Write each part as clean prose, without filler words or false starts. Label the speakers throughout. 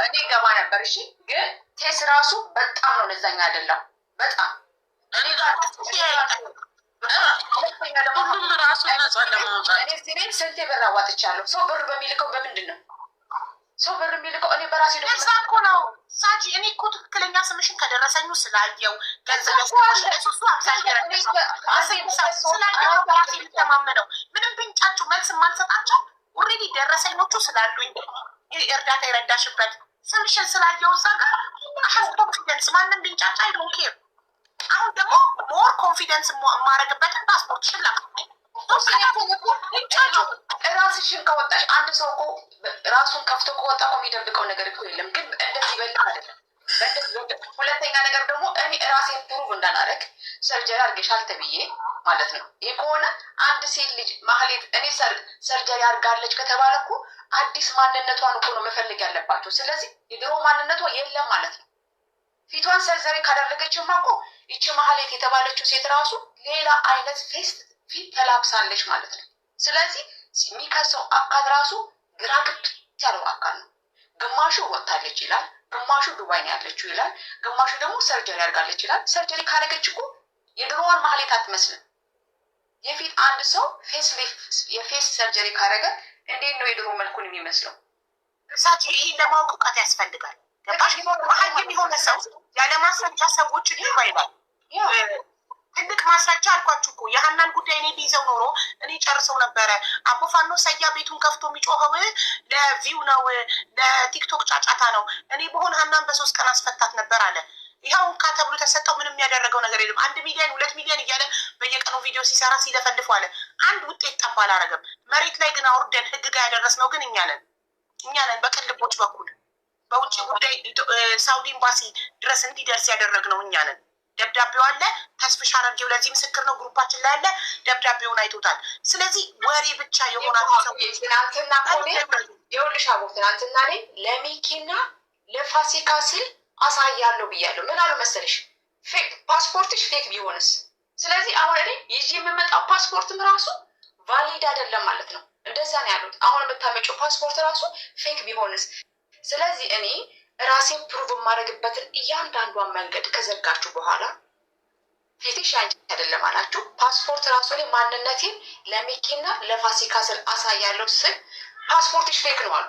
Speaker 1: እኔ ገባ ነበር። እሺ ግን ቴስ ራሱ በጣም ነው ለዛኛ አይደለም በጣም እኔ ጋር
Speaker 2: ሁሉም ራሱ ነጻ ለማውጣት
Speaker 1: እኔ ስንቴ ብር አዋጥቻለሁ። ሰው ብር በሚልከው በምንድን ነው ሰው ብር የሚልከው? እኔ በራሴ ነው።
Speaker 3: እዛ እኮ ነው ሳጂ። እኔ እኮ ትክክለኛ ስምሽን ከደረሰኙ ስላየው ገንዘብ ስላየው በራሴ የምተማመነው ምንም ብንጫችሁ መልስ የማልሰጣቸው ኦልሬዲ ደረሰኞቹ ስላሉኝ እርዳታ የረዳሽበት ስምሽን ስላየው እዛ ጋር ኮንፊደንስ ማንም ብንጫጫ አይዶን ኬር። አሁን ደግሞ ሞር ኮንፊደንስ የማረግበትን ፓስፖርት ሽላክ
Speaker 1: ራስሽን ከወጣሽ አንድ ሰው እኮ ራሱን ከፍቶ ከወጣ እኮ የሚደብቀው ነገር እኮ የለም። ግን እንደዚህ በላ አይደለም። ሁለተኛ ነገር ደግሞ እኔ ራሴን ፕሩቭ እንዳናረግ ሰርጀሪ አርገሻል ተብዬ ማለት ነው። ይህ ከሆነ አንድ ሴት ልጅ ማህሌት እኔ ሰርጀሪ አርጋለች ከተባለ እኮ አዲስ ማንነቷን እኮ ነው መፈለግ ያለባቸው። ስለዚህ የድሮ ማንነቷ የለም ማለት ነው። ፊቷን ሰርጀሪ ካደረገችማ እኮ ይቺ ማህሌት የተባለችው ሴት ራሱ ሌላ አይነት ፊት ተላብሳለች ማለት ነው። ስለዚህ የሚከሰው አካል ራሱ ግራ ግብት ያለው አካል ነው። ግማሹ ወጥታለች ይላል፣ ግማሹ ዱባይ ነው ያለችው ይላል፣ ግማሹ ደግሞ ሰርጀሪ አድርጋለች ይላል። ሰርጀሪ ካደረገች እኮ የድሮዋን ማህሌት አትመስልም። የፊት አንድ ሰው የፌስ ሰርጀሪ ካደረገ እንዴት ነው የድሮ መልኩን የሚመስለው?
Speaker 3: እሳቸው ይህን ለማወቅ እውቀት ያስፈልጋል። ገባሽ? ሀይም የሆነ ሰው ያለ ማስረጃ ሰዎችን ይባይባል። ትልቅ ማስረጃ አልኳችሁ እኮ የሀናን ጉዳይ እኔ ቢይዘው ኖሮ እኔ ጨርሰው ነበረ። አቦፋኖ ሰያ ቤቱን ከፍቶ የሚጮኸው ለቪው ነው፣ ለቲክቶክ ጫጫታ ነው። እኔ በሆን ሀናን በ3 ቀን አስፈታት ነበር አለ። ይኸው እንካ ተብሎ ተሰጠው። ምንም ያደረገው ነገር የለም። 1 ሚሊዮን 2 ሚሊዮን እያለ በየቀኑ ቪዲዮ ሲሰራ ሲለፈልፉ አለ። አንድ ውጤት ጠባ አላረገም። መሬት ላይ ግን አውርደን ህግ ጋር ያደረስነው ግን እኛ ነን። በቅልቦች በኩል በውጭ ጉዳይ ሳውዲ ኤምባሲ ድረስ እንዲደርስ ያደረግነው እኛ ነን። ደብዳቤው አለ። ተስፍሽ አረጌው ለዚህ ምስክር ነው። ግሩፓችን ላይ አለ። ደብዳቤውን አይቶታል። ስለዚህ ወሬ ብቻ የሆናቸው ሰዎች
Speaker 1: ትናንትና የውልሻ ቦ ትናንትና ላይ ለሚኪና ለፋሲካ ስል አሳያለሁ ብያለሁ። ምን አሉ መሰለሽ? ፓስፖርትሽ ፌክ ቢሆንስ? ስለዚህ አሁን እኔ ይዤ የምመጣው ፓስፖርትም ራሱ ቫሊድ አይደለም ማለት ነው። እንደዛ ነው ያሉት። አሁን የምታመጪው ፓስፖርት ራሱ ፌክ ቢሆንስ? ስለዚህ እኔ ራሴን ፕሩቭ የማደርግበትን እያንዳንዷን መንገድ ከዘጋችሁ በኋላ ፊትሽ አንቺ አይደለም አላችሁ። ፓስፖርት ራሱ ላይ ማንነቴን ለሚኪና ለፋሲካ ስል አሳያለሁ ስል ፓስፖርትሽ ፌክ ነው አሉ።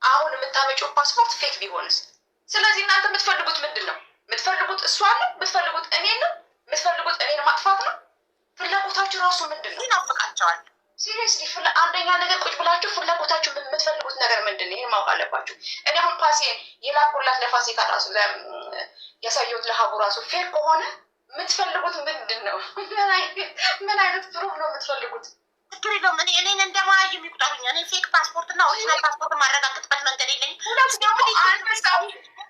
Speaker 1: አሁን የምታመጪው ፓስፖርት ፌክ ቢሆንስ? ስለዚህ እናንተ የምትፈልጉት ምንድን ነው? የምትፈልጉት እሷን ነው? የምትፈልጉት እኔን ነው? የምትፈልጉት እኔን ማጥፋት ነው? ፍላጎታችሁ ራሱ ምንድን ነው?
Speaker 3: ይናፍቃቸዋል።
Speaker 1: ሲሪየስሊ አንደኛ ነገር ቁጭ ብላችሁ ፍላጎታችሁ የምትፈልጉት ነገር ምንድን ነው? ይህን ማወቅ አለባችሁ። እኔ አሁን ፓሴን የላኩላት ለፋሲካ ራሱ ያሳየሁት ለሀቡ ራሱ ፌክ ከሆነ የምትፈልጉት ምንድን ነው? ምን አይነት ፕሩፍ ነው የምትፈልጉት?
Speaker 3: ችግር የለውም። እኔን እንደማያዩ የሚቁጠሩኝ እኔ ፌክ ፓስፖርት እና ኦሪጂናል ፓስፖርት ማረጋገጥበት መንገድ የለኝም።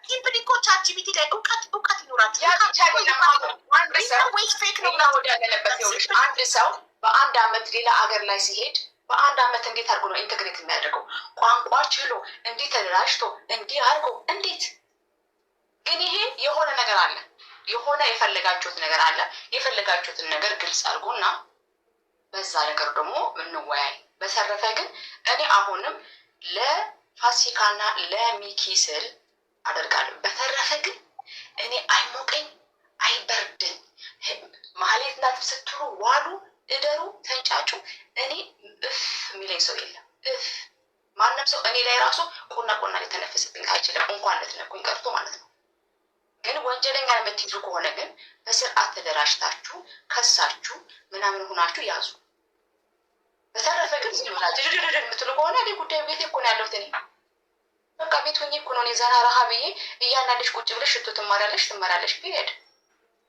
Speaker 3: ሲምፕሊኮ ቻትጂፒቲ ላይ እውቀት ይኖራችሁ። ወይስ ፌክ ነው
Speaker 1: ያለበት? አንድ ሰው በአንድ አመት ሌላ አገር ላይ ሲሄድ በአንድ አመት እንዴት አድርጎ ነው ኢንተግሬት የሚያደርገው? ቋንቋ ችሎ እንዲህ ተደራጅቶ እንዲህ አድርጎ እንዴት? ግን ይሄ የሆነ ነገር አለ፣ የሆነ የፈለጋችሁት ነገር አለ። የፈለጋችሁትን ነገር ግልጽ አድርጎና በዛ ነገር ደግሞ እንወያይ። በተረፈ ግን እኔ አሁንም ለፋሲካና ለሚኪ ስል አደርጋለሁ። በተረፈ ግን እኔ አይሞቀኝ አይበርደኝ። ማህሌት እናት ስትሉ ዋሉ እደሩ ተንጫጩ። እኔ እፍ የሚለኝ ሰው የለም። እፍ ማንም ሰው እኔ ላይ ራሱ ቆና ሊተነፍስብኝ አይችልም። እንኳን ልትነኩኝ ቀርቶ ማለት ነው። ግን ወንጀለኛ የምትይዙ ከሆነ ግን በስርዓት ተደራጅታችሁ ከሳችሁ ምናምን ሆናችሁ ያዙ። በተረፈ ግን ዝምብላችሁ ድድድድ የምትሉ ከሆነ እኔ ጉዳዩ ቤቴ እኮ ነው ያለሁት። እኔ በቃ ቤት ሆኜ እኮ ነው እኔ ዘና ረሃ ብዬ እያንዳንድሽ ቁጭ ብለሽ ሽቶ ትመራለሽ ፒሪየድ።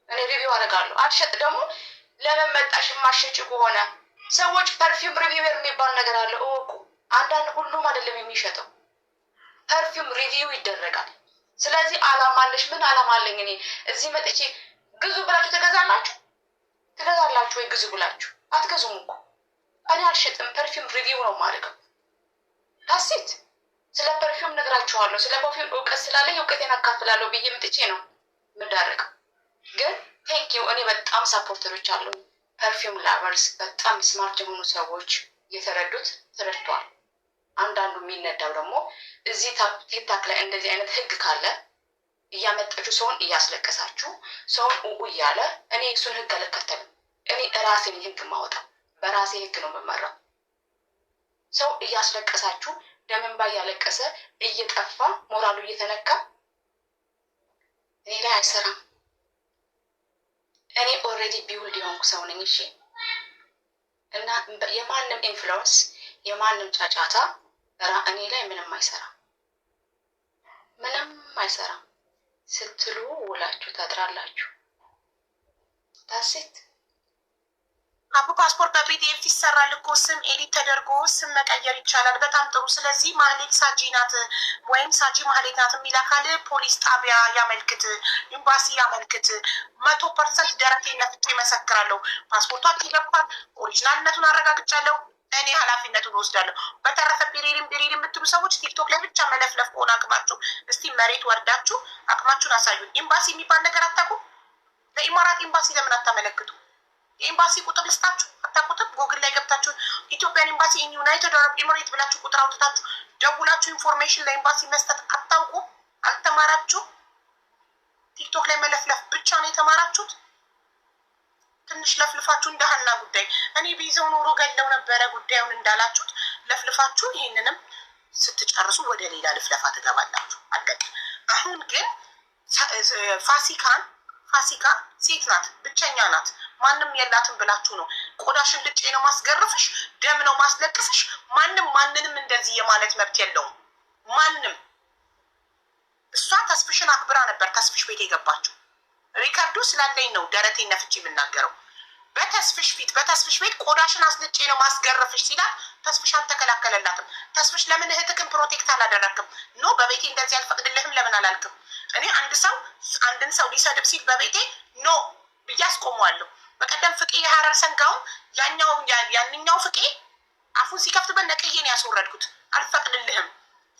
Speaker 1: እኔ ሪቪው አደርጋለሁ። አትሸጥ ደግሞ ለምን መጣሽ? የማትሸጪ ከሆነ ሰዎች ፐርፊውም ሪቪውር የሚባል ነገር አለ እወቁ። አንዳንድ ሁሉም አይደለም የሚሸጠው፣ ፐርፊውም ሪቪው ይደረጋል። ስለዚህ አላማለሽ ምን አላማለኝ? እኔ እዚህ መጥቼ ግዙ ብላችሁ ትገዛላችሁ ወይ? ግዙ ብላችሁ አትገዙም እኮ። እኔ አልሸጥም፣ ፐርፊውም ሪቪው ነው የማደርገው። ዳሴት ስለ ፐርፊውም ነግራችኋለሁ። ስለ ፐርፊውም እውቀት ስላለኝ እውቀቴን አካፍላለሁ ብዬ ምጥቼ ነው የምዳረገው። ግን ቴንኪው እኔ በጣም ሳፖርተሮች አሉ። ፐርፊውም ላቨርስ በጣም ስማርት የሆኑ ሰዎች የተረዱት ተረድተዋል። አንዳንዱ የሚነዳው ደግሞ እዚህ ቲክታክ ላይ እንደዚህ አይነት ህግ ካለ እያመጣችሁ ሰውን እያስለቀሳችሁ ሰውን ኡኡ እያለ እኔ እሱን ህግ አልከተልም። እኔ ራሴን ህግ ማወጣው በራሴ ህግ ነው የምመራው። ሰው እያስለቀሳችሁ ደምንባ እያለቀሰ እየጠፋ ሞራሉ እየተነካ እኔ ላይ አይሰራም። እኔ ኦልሬዲ ቢውልድ የሆንኩ ሰው ነኝ። እሺ እና የማንም ኢንፍሉዌንስ የማንም ጫጫታ እኔ ላይ ምንም አይሰራም፣ ምንም አይሰራም። ስትሉ ውላችሁ ታድራላችሁ። ታሴት
Speaker 3: አቡ ፓስፖርት በፒዲኤፍ ይሰራል እኮ ስም ኤዲት ተደርጎ ስም መቀየር ይቻላል። በጣም ጥሩ። ስለዚህ ማህሌት ሳጂ ናት ወይም ሳጂ ማህሌት ናት የሚል አካል ፖሊስ ጣቢያ ያመልክት፣ ኤምባሲ ያመልክት። 100% ደረቴን ነፍቼ ይመሰክራለሁ። ፓስፖርቷን ይገባል፣ ኦሪጂናልነቱን አረጋግጫለሁ። እኔ ኃላፊነቱን ወስዳለሁ። በተረፈ ቢሪሪም የምትሉ ሰዎች ቲክቶክ ላይ ብቻ መለፍለፍ ከሆነ አቅማችሁ እስቲ መሬት ወርዳችሁ አቅማችሁን አሳዩን። ኤምባሲ የሚባል ነገር አታውቁም? ለኢማራት ኤምባሲ ለምን አታመለክቱ? የኤምባሲ ቁጥር ልስጣችሁ፣ አታውቁትም? ጎግል ላይ ገብታችሁ ኢትዮጵያን ኤምባሲ ኢን ዩናይትድ አረብ ኤሚሬት ብላችሁ ቁጥር አውጥታችሁ ደውላችሁ ኢንፎርሜሽን ለኤምባሲ መስጠት አታውቁም? አልተማራችሁ? ቲክቶክ ላይ መለፍለፍ ብቻ ነው የተማራችሁት። ትንሽ ለፍልፋችሁ እንደ ሀና ጉዳይ እኔ ቢይዘው ኖሮ ገለው ነበረ ጉዳዩን እንዳላችሁት ለፍልፋችሁ ይሄንንም ስትጨርሱ ወደ ሌላ ልፍለፋ ትገባላችሁ። አለቀ። አሁን ግን ፋሲካ ሴት ናት፣ ብቸኛ ናት፣ ማንም የላትም ብላችሁ ነው ቆዳሽን ልጬ ነው ማስገርፍሽ፣ ደም ነው ማስለቅስሽ። ማንንም እንደዚህ የማለት መብት የለውም ማንም። እሷ ተስፍሽን አክብራ ነበር ተስፍሽ ቤት የገባችው። ሪካርዶ ስላለኝ ነው ደረቴን ነፍቼ የምናገረው። በተስፍሽ ፊት በተስፍሽ ቤት ቆዳሽን አስልጬ ነው ማስገረፍሽ ሲላት ተስፍሽ አልተከላከለላትም። ተስፍሽ ለምን እህትክን ፕሮቴክት አላደረክም? ኖ በቤቴ እንደዚህ አልፈቅድልህም ለምን አላልክም? እኔ አንድን ሰው ሊሰድብ ሲል በቤቴ ኖ ብዬ አስቆመዋለሁ። በቀደም ፍቄ የሀረር ሰንጋውን ያንኛው ፍቄ አፉን ሲከፍትበት ነቅዬ ነው ያስወረድኩት። አልፈቅድልህም።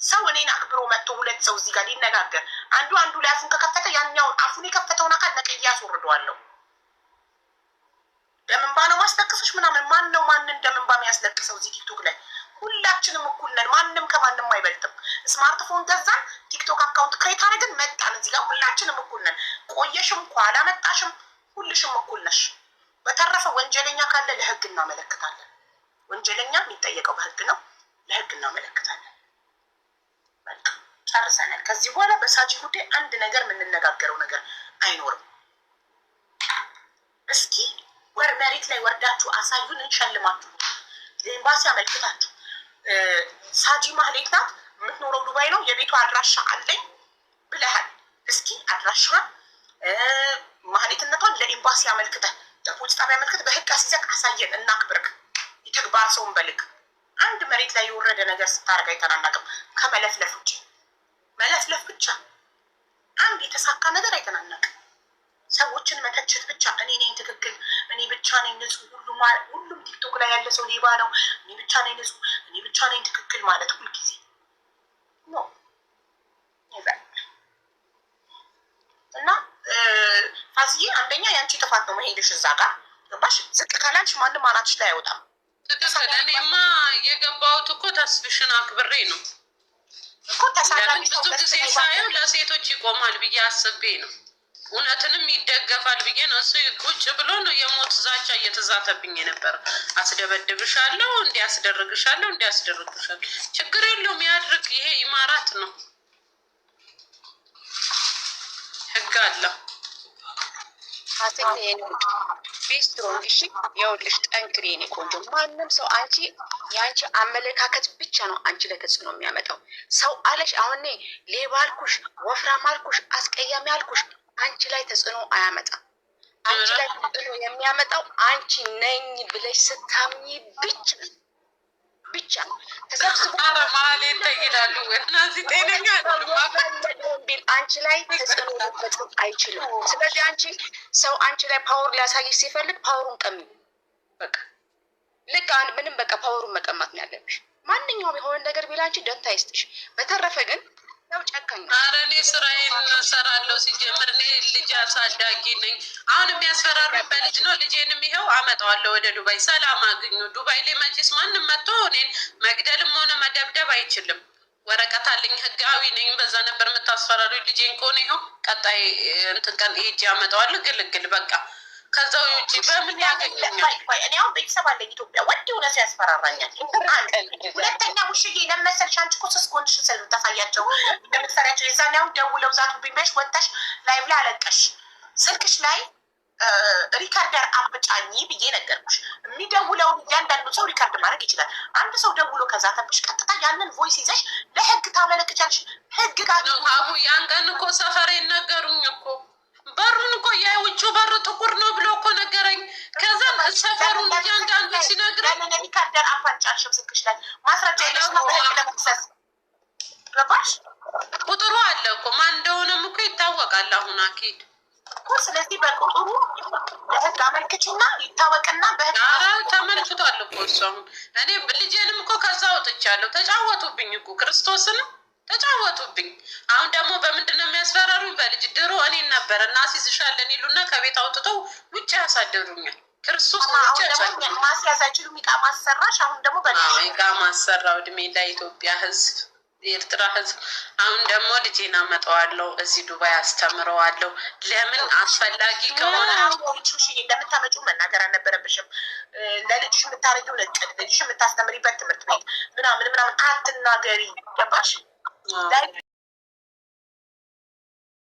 Speaker 3: ሰው እኔን አክብሮ መጥቶ ሁለት ሰው እዚህ ጋር ሊነጋገር አንዱ ላይ አፉን ከከፈተ ያኛውን አፉን የከፈተውን አካል ነቅዬ ያስወርደዋለሁ። ደምንባ ነው ማስለቅስሽ ምናምን። ማን ነው ማንን ደምንባ የሚያስለቅሰው? እዚህ ቲክቶክ ላይ ሁላችንም እኩል ነን። ማንም ከማንም አይበልጥም። ስማርትፎን ገዛን፣ ቲክቶክ አካውንት ክሬት አደረግን፣ መጣን። እዚህ ጋር ሁላችንም እኩል ነን። ቆየሽም ኋላ መጣሽም ሁልሽም እኩል ነሽ። በተረፈ ወንጀለኛ ካለ ለህግ እናመለክታለን። ወንጀለኛ የሚጠየቀው በህግ ነው፣ ለህግ እናመለክታለን። በቃ ጨርሰናል። ከዚህ በኋላ በሳጂ ጉዳይ አንድ ነገር የምንነጋገረው ነገር አይኖርም። እስኪ መሬት ላይ ወርዳችሁ አሳዩን፣ እንሸልማችሁ። ለኤምባሲ አመልክታችሁ ሳጂ ማህሌት ናት፣ የምትኖረው ዱባይ ነው፣ የቤቷ አድራሻ አለኝ ብለሃል። እስኪ አድራሻዋን ማህሌትነቷን ለኤምባሲ አመልክተህ ለፖሊስ ጣቢያ አመልክተህ በህግ አስይዘህ አሳየን፣ እናክብርክ። የተግባር ሰውን በልክ። አንድ መሬት ላይ የወረደ ነገር ስታደርግ አይተናናቅም ከመለፍለፍ ውጭ። መለፍለፍ ብቻ አንድ የተሳካ ነገር አይተናናቅም። ሰዎችን መተቸት ብቻ። እኔ ነኝ ትክክል፣ እኔ ብቻ ነኝ ንጹህ፣ ሁሉም ቲክቶክ ላይ ያለ ሰው ሌባ ነው፣ እኔ ብቻ ነኝ ንጹህ፣ እኔ ብቻ ነኝ ትክክል ማለት ሁልጊዜ ኖ። እና ፋሲዬ አንደኛ የአንቺ ጥፋት ነው መሄድሽ እዛ ጋር ገባሽ። ዝቅ ካላልሽ ማንም አናትሽ ላይ አይወጣም።
Speaker 2: ትክክል። እኔማ የገባሁት እኮ ተስፍሽን አክብሬ ነው
Speaker 3: እኮ። ተሳዳቢ
Speaker 2: ብዙ ጊዜ ሳየው ለሴቶች ይቆማል ብዬ አስቤ ነው፣ እውነትንም ይደገፋል ብዬ ነው። እሱ ቁጭ ብሎ ነው የሞት ዛቻ እየተዛተብኝ የነበረ። አስደበድብሻለሁ፣ እንዲያስደርግሻለሁ፣ እንዲያስደርግሻለሁ። ችግር የለውም ያድርግ። ይሄ ኢማራት ነው፣ ህግ አለው።
Speaker 1: ስትሮንግ እሺ፣ ይኸውልሽ ጠንክሬ የኔ ቆንጆ። ማንም ሰው የአንቺ አመለካከት ብቻ ነው አንቺ ላይ ተጽዕኖ የሚያመጣው። ሰው አለሽ አሁን ሌባ አልኩሽ፣ ወፍራም አልኩሽ፣ አስቀያሚ አልኩሽ፣ አንቺ ላይ ተጽዕኖ አያመጣም። አንቺ ላይ ተጽዕኖ የሚያመጣው አንቺ ነኝ ብለሽ ስታምኚ ብቻ ነው። ተሰብስቦ
Speaker 2: ማለት ይላሉ እነዚህ ጤነኛ
Speaker 1: ቢል አንቺ ላይ ተጽዕኖ ሊፈጥር አይችልም። ስለዚህ ሰው አንቺ ላይ ፓወር ሊያሳይሽ ሲፈልግ ፓወሩን ቀሚ። በቃ ልክ ምንም በቃ ፓወሩን መቀማት ነው ያለብሽ። ማንኛውም የሆነ ነገር ቢል አንቺ ደንታ ይስጥሽ። በተረፈ ግን
Speaker 3: ነው ጨካኝ።
Speaker 2: ኧረ እኔ ስራዬን እሰራለሁ። ሲጀምር እኔ ልጅ አሳዳጊ ነኝ። አሁን የሚያስፈራሩኝ በልጅ ነው። ልጄንም ይኸው አመጣዋለሁ ወደ ዱባይ። ሰላም አግኙ። ዱባይ ላይ መቼስ ማንም መጥቶ እኔን መግደልም ሆነ መደብደብ አይችልም። ወረቀት አለኝ፣ ህጋዊ ነኝ። በዛ ነበር የምታስፈራሩኝ። ልጄን ከሆነ ይኸው ቀጣይ እንትን ቀን ሄጄ አመጣዋለሁ። ግልግል በቃ። ከዛ ውጭ በምን ያገኘኛል?
Speaker 3: እኔ አሁን ቤተሰብ አለኝ ኢትዮጵያ፣ ወንድ የሆነ ሰው ያስፈራራኛል። ሁለተኛ ውሽዬ ለመሰልሽ አንቺ እኮ ስስ ኮንሽ ስለምታሳያቸው እንደምትፈሪያቸው የዛን ያሁን ደውለው ዛቱብኝ ብለሽ ወጥተሽ ላይቭ ላይ አለቀሽ። ስልክሽ ላይ ሪካርደር አብጫኝ ብዬ ነገርኩሽ። የሚደውለውን እያንዳንዱ ሰው ሪካርድ ማድረግ ይችላል። አንድ ሰው ደውሎ ከዛ ተብሽ ቀጥታ ያንን ቮይስ ይዘሽ ለህግ ታመለክቻለሽ። ህግ ጋር
Speaker 2: አቡ ያን ቀን እኮ ሰፈሬ ነገሩኝ እኮ በሩን እኮ የውጭ በር ጥቁር ነው ብሎ እኮ ነገረኝ። ከዛ ሰፈሩን እያንዳንዱ ሲነግረኝ
Speaker 3: ሪካርደር አፋጫሽም ስልክሽ ላይ ማስረጃ ለመክሰስ ገባሽ?
Speaker 2: ቁጥሩ አለ እኮ ማን እንደሆነም እኮ ይታወቃል አሁን አኪድ
Speaker 3: እኮ። ስለዚህ በቁጥሩ ለህግ አመልክችና ይታወቅና
Speaker 2: በህግ ተመልክቷል እኮ እሱ። አሁን እኔ ልጄንም እኮ ከዛ ወጥቻለሁ። ተጫወቱብኝ እኮ ክርስቶስንም ተጫወቱብኝ። አሁን ደግሞ በምንድን ነው የሚያስፈራሩኝ? በልጅ ድሮ እኔን ነበረ እና አስይዝሻለን ይሉና ከቤት አውጥተው ውጭ ያሳደሩኛል። ክርስቶስ
Speaker 3: ማስያዝ አይችሉም። ይቃ ማሰራሽ አሁን ደግሞ
Speaker 2: ይቃ ማሰራው እድሜ ለኢትዮጵያ ህዝብ፣ የኤርትራ ህዝብ። አሁን ደግሞ ልጄን አመጣዋለሁ እዚህ ዱባይ አስተምረዋለሁ። ለምን አስፈላጊ ከሆነ
Speaker 3: እንደምታመጩ መናገር አልነበረብሽም። ለልጅሽ የምታረጊውን እቅድ፣ ልጅሽ የምታስተምሪበት ትምህርት ቤት ምናምን አትናገሪ። ገባሽ?